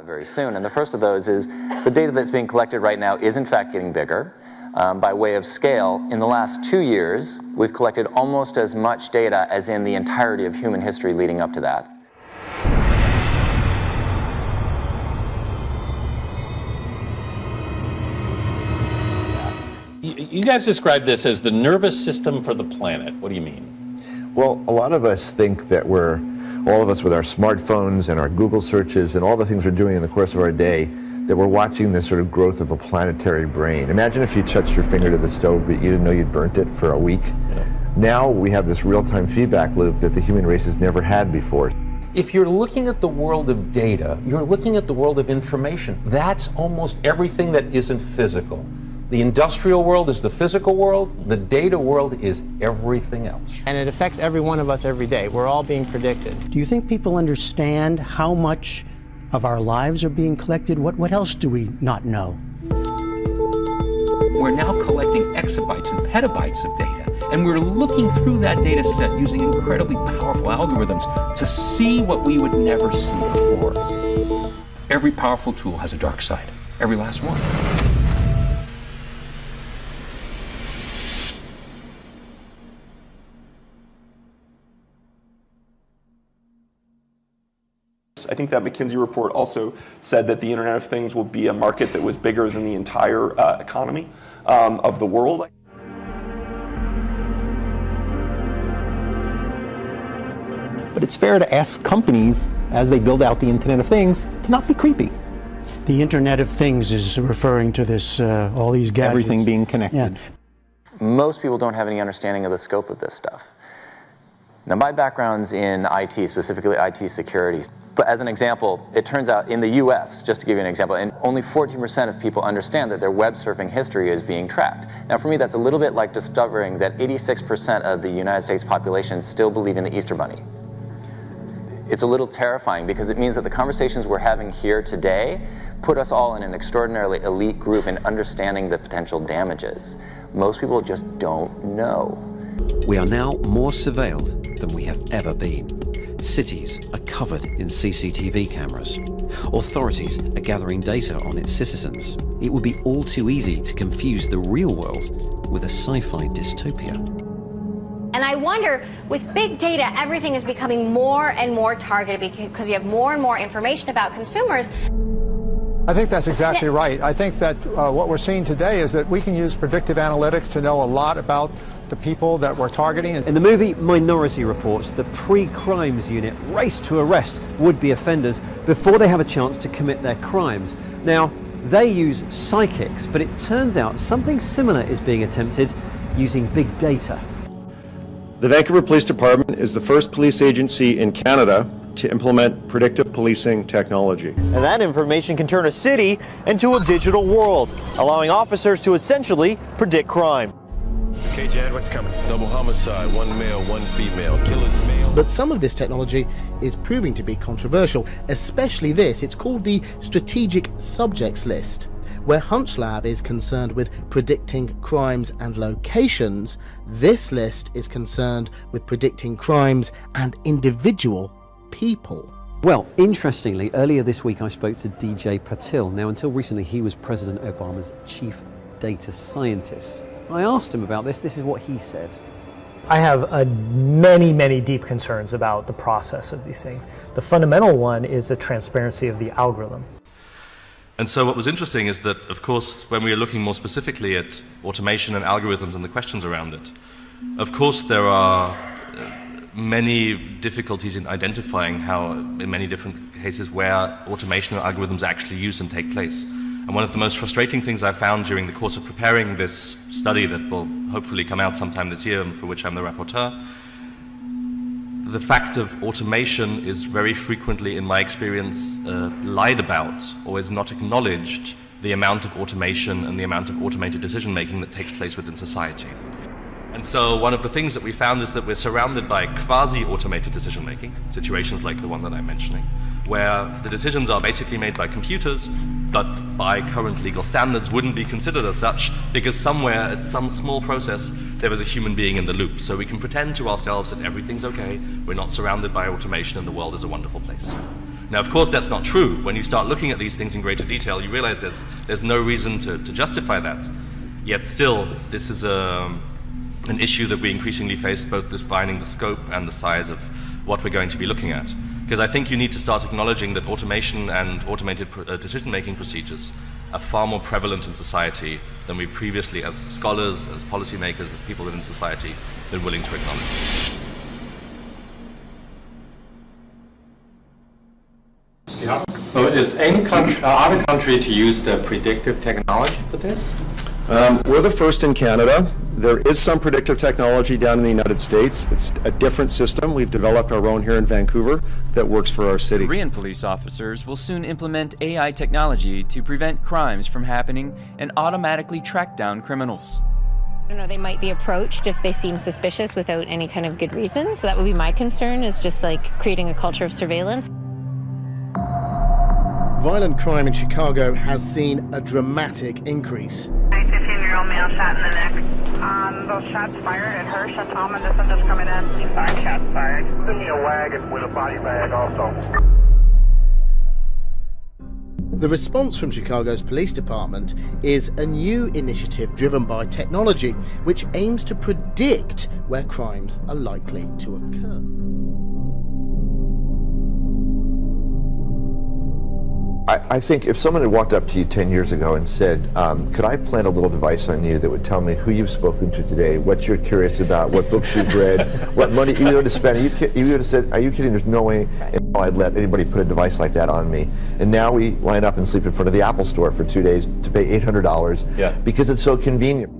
Very soon. And the first of those is the data that's being collected right now is in fact getting bigger. By way of scale, in the last 2 years, we've collected almost as much data as in the entirety of human history leading up to that. You guys describe this as the nervous system for the planet. What do you mean? Well, a lot of us think that all of us with our smartphones and our Google searches and all the things we're doing in the course of our day, that we're watching this sort of growth of a planetary brain. Imagine if you touched your finger to the stove, but you didn't know you'd burnt it for a week. Yeah. Now we have this real-time feedback loop that the human race has never had before. If you're looking at the world of data, you're looking at the world of information. That's almost everything that isn't physical. The industrial world is the physical world, the data world is everything else. And it affects every one of us every day. We're all being predicted. Do you think people understand how much of our lives are being collected? What else do we not know? We're now collecting exabytes and petabytes of data, and we're looking through that data set using incredibly powerful algorithms to see what we would never see before. Every powerful tool has a dark side, every last one. I think that McKinsey report also said that the Internet of Things will be a market that was bigger than the entire economy of the world. But it's fair to ask companies, as they build out the Internet of Things, to not be creepy. The Internet of Things is referring to this, all these gadgets. Everything being connected. Yeah. Most people don't have any understanding of the scope of this stuff. Now, my background's in IT, specifically IT security. But as an example, it turns out in the US, just to give you an example, and only 14% of people understand that their web surfing history is being tracked. Now, for me, that's a little bit like discovering that 86% of the United States population still believe in the Easter Bunny. It's a little terrifying because it means that the conversations we're having here today put us all in an extraordinarily elite group in understanding the potential damages. Most people just don't know. We are now more surveilled than we have ever been. Cities are covered in CCTV cameras. Authorities are gathering data on its citizens. It would be all too easy to confuse the real world with a sci-fi dystopia. And I wonder, with big data, everything is becoming more and more targeted because you have more and more information about consumers. I think that's exactly right. I think that what we're seeing today is that we can use predictive analytics to know a lot about the people that we're targeting. In the movie Minority Report, the pre-crimes unit race to arrest would-be offenders before they have a chance to commit their crimes. Now, they use psychics, but it turns out something similar is being attempted using big data. The Vancouver Police Department is the first police agency in Canada to implement predictive policing technology. And that information can turn a city into a digital world, allowing officers to essentially predict crime. Okay, Jad, what's coming? Double homicide, one male, one female, killer's male. But some of this technology is proving to be controversial, especially this. It's called the Strategic Subjects List, where HunchLab is concerned with predicting crimes and locations. This list is concerned with predicting crimes and individual people. Well, interestingly, earlier this week I spoke to DJ Patil. Now, until recently, he was President Obama's chief data scientist. I asked him about this. This is what he said. I have many deep concerns about the process of these things. The fundamental one is the transparency of the algorithm. And so what was interesting is that, of course, when we are looking more specifically at automation and algorithms and the questions around it, of course there are many difficulties in identifying how, in many different cases, where automation and algorithms are actually used and take place. And one of the most frustrating things I found during the course of preparing this study that will hopefully come out sometime this year and for which I'm the rapporteur, the fact of automation is very frequently, in my experience, lied about or is not acknowledged, the amount of automation and the amount of automated decision making that takes place within society. And so one of the things that we found is that we're surrounded by quasi-automated decision making, situations like the one that I'm mentioning, where the decisions are basically made by computers, but by current legal standards wouldn't be considered as such, because somewhere at some small process there was a human being in the loop. So we can pretend to ourselves that everything's okay, we're not surrounded by automation, and the world is a wonderful place. Now, of course, that's not true. When you start looking at these things in greater detail, you realize there's no reason to justify that. Yet still, this is an issue that we increasingly face, both defining the scope and the size of what we're going to be looking at. Because I think you need to start acknowledging that automation and automated decision-making procedures are far more prevalent in society than we previously, as scholars, as policymakers, as people within society, been willing to acknowledge. Yeah. So is any country, other country to use the predictive technology for this? We're the first in Canada. There is some predictive technology down in the United States. It's a different system. We've developed our own here in Vancouver that works for our city. Korean police officers will soon implement AI technology to prevent crimes from happening and automatically track down criminals. I don't know, they might be approached if they seem suspicious without any kind of good reason. So that would be my concern, is just like creating a culture of surveillance. Violent crime in Chicago has seen a dramatic increase. 15-year-old male shot in the neck. Those shots fired at Hirsch and Tom and this one just coming in. 5 shots fired. Send me a wagon with a body bag also. The response from Chicago's police department is a new initiative driven by technology, which aims to predict where crimes are likely to occur. I think if someone had walked up to you 10 years ago and said, could I plant a little device on you that would tell me who you've spoken to today, what you're curious about, what books you've read, what money you want to spend, you would have said, are you kidding? There's no way in hell I'd let anybody put a device like that on me. And now we line up and sleep in front of the Apple store for 2 days to pay $800 because it's so convenient.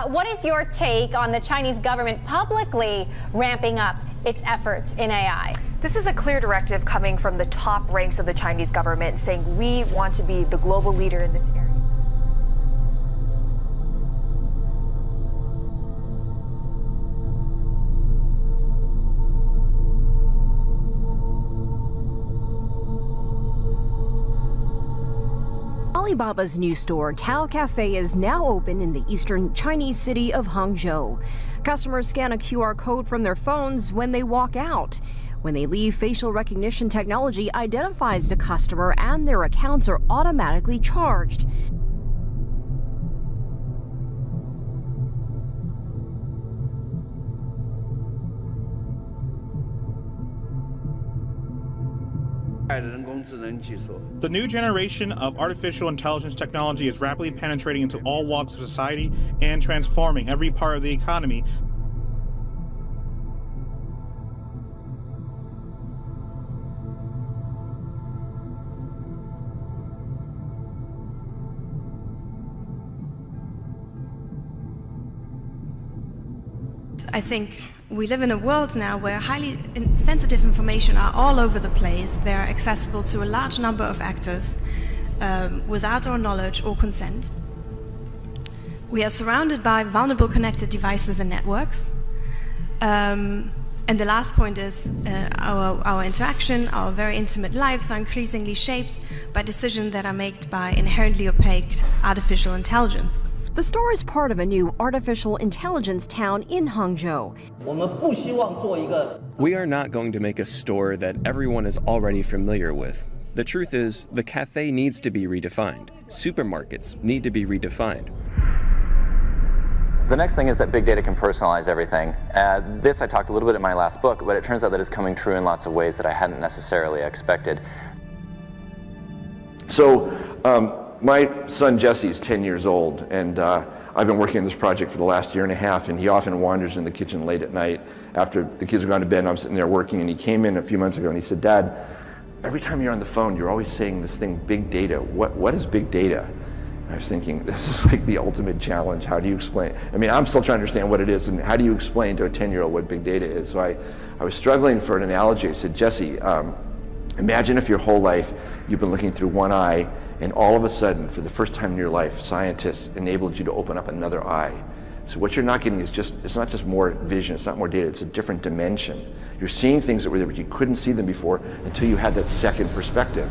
What is your take on the Chinese government publicly ramping up its efforts in AI? This is a clear directive coming from the top ranks of the Chinese government saying we want to be the global leader in this area. Alibaba's new store, Tao Cafe, is now open in the eastern Chinese city of Hangzhou. Customers scan a QR code from their phones when they walk out. When they leave, facial recognition technology identifies the customer and their accounts are automatically charged. The new generation of artificial intelligence technology is rapidly penetrating into all walks of society and transforming every part of the economy. I think we live in a world now where highly sensitive information are all over the place. They are accessible to a large number of actors without our knowledge or consent. We are surrounded by vulnerable connected devices and networks. And the last point is our interaction, our very intimate lives are increasingly shaped by decisions that are made by inherently opaque artificial intelligence. The store is part of a new artificial intelligence town in Hangzhou. We are not going to make a store that everyone is already familiar with. The truth is, the cafe needs to be redefined. Supermarkets need to be redefined. The next thing is that big data can personalize everything. This I talked a little bit in my last book, but it turns out that it's coming true in lots of ways that I hadn't necessarily expected. So, my son Jesse is 10 years old, and I've been working on this project for the last year and a half, and he often wanders in the kitchen late at night after the kids have gone to bed and I'm sitting there working, and he came in a few months ago and he said, Dad, every time you're on the phone, you're always saying this thing, big data. What is big data? And I was thinking, this is like the ultimate challenge. How do you explain? I mean, I'm still trying to understand what it is, and how do you explain to a 10-year-old what big data is? So I was struggling for an analogy. I said, Jesse, imagine if your whole life you've been looking through one eye, and all of a sudden, for the first time in your life, scientists enabled you to open up another eye So what you're not getting is it's not just more vision, it's not more data, it's a different dimension. You're seeing things that were there, but you couldn't see them before until you had that second perspective.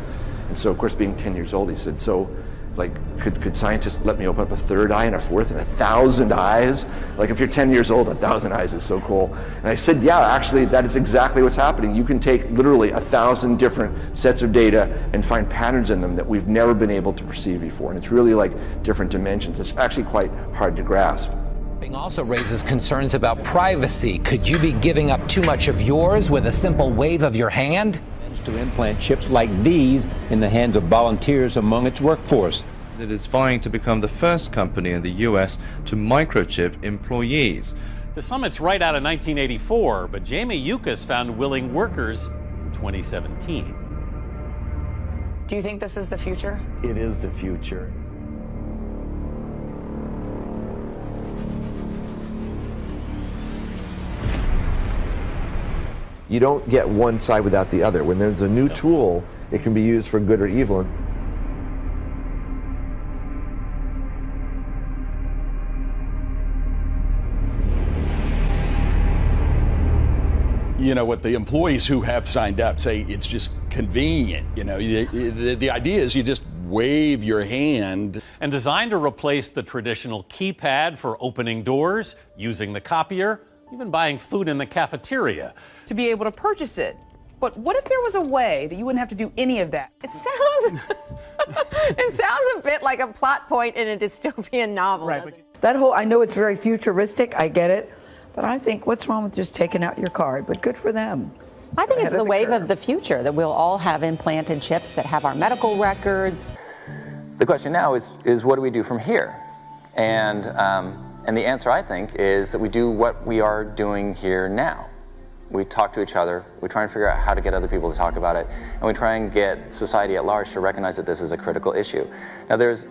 And so, of course, being 10 years old, he said, so, like, could scientists let me open up a third eye and a fourth and 1,000 eyes? Like, if you're 10 years old, 1,000 eyes is so cool. And I said, yeah, actually, that is exactly what's happening. You can take literally 1,000 different sets of data and find patterns in them that we've never been able to perceive before. And it's really like different dimensions. It's actually quite hard to grasp. Also raises concerns about privacy. Could you be giving up too much of yours with a simple wave of your hand? To implant chips like these in the hands of volunteers among its workforce. It is vying to become the first company in the US to microchip employees. The summit's right out of 1984, but Jamie Yuccas found willing workers in 2017. Do you think this is the future? It is the future. You don't get one side without the other. When there's a new tool, it can be used for good or evil. You know, what the employees who have signed up say, it's just convenient. You know, the idea is you just wave your hand. And designed to replace the traditional keypad for opening doors, using the copier, even buying food in the cafeteria. To be able to purchase it. But what if there was a way that you wouldn't have to do any of that? It sounds a bit like a plot point in a dystopian novel. Right. That whole, I know it's very futuristic, I get it, but I think what's wrong with just taking out your card? But good for them. I think it's the wave of the future, that we'll all have implanted chips that have our medical records. The question now is what do we do from here? And the answer, I think, is that we do what we are doing here now. We talk to each other, we try and figure out how to get other people to talk about it, and we try and get society at large to recognize that this is a critical issue. Now there's,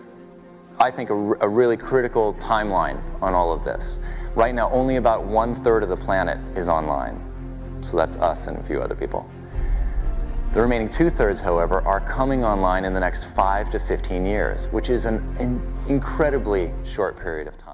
I think, a really critical timeline on all of this. Right now, only about 1/3 of the planet is online. So that's us and a few other people. The remaining 2/3, however, are coming online in the next 5 to 15 years, which is an incredibly short period of time.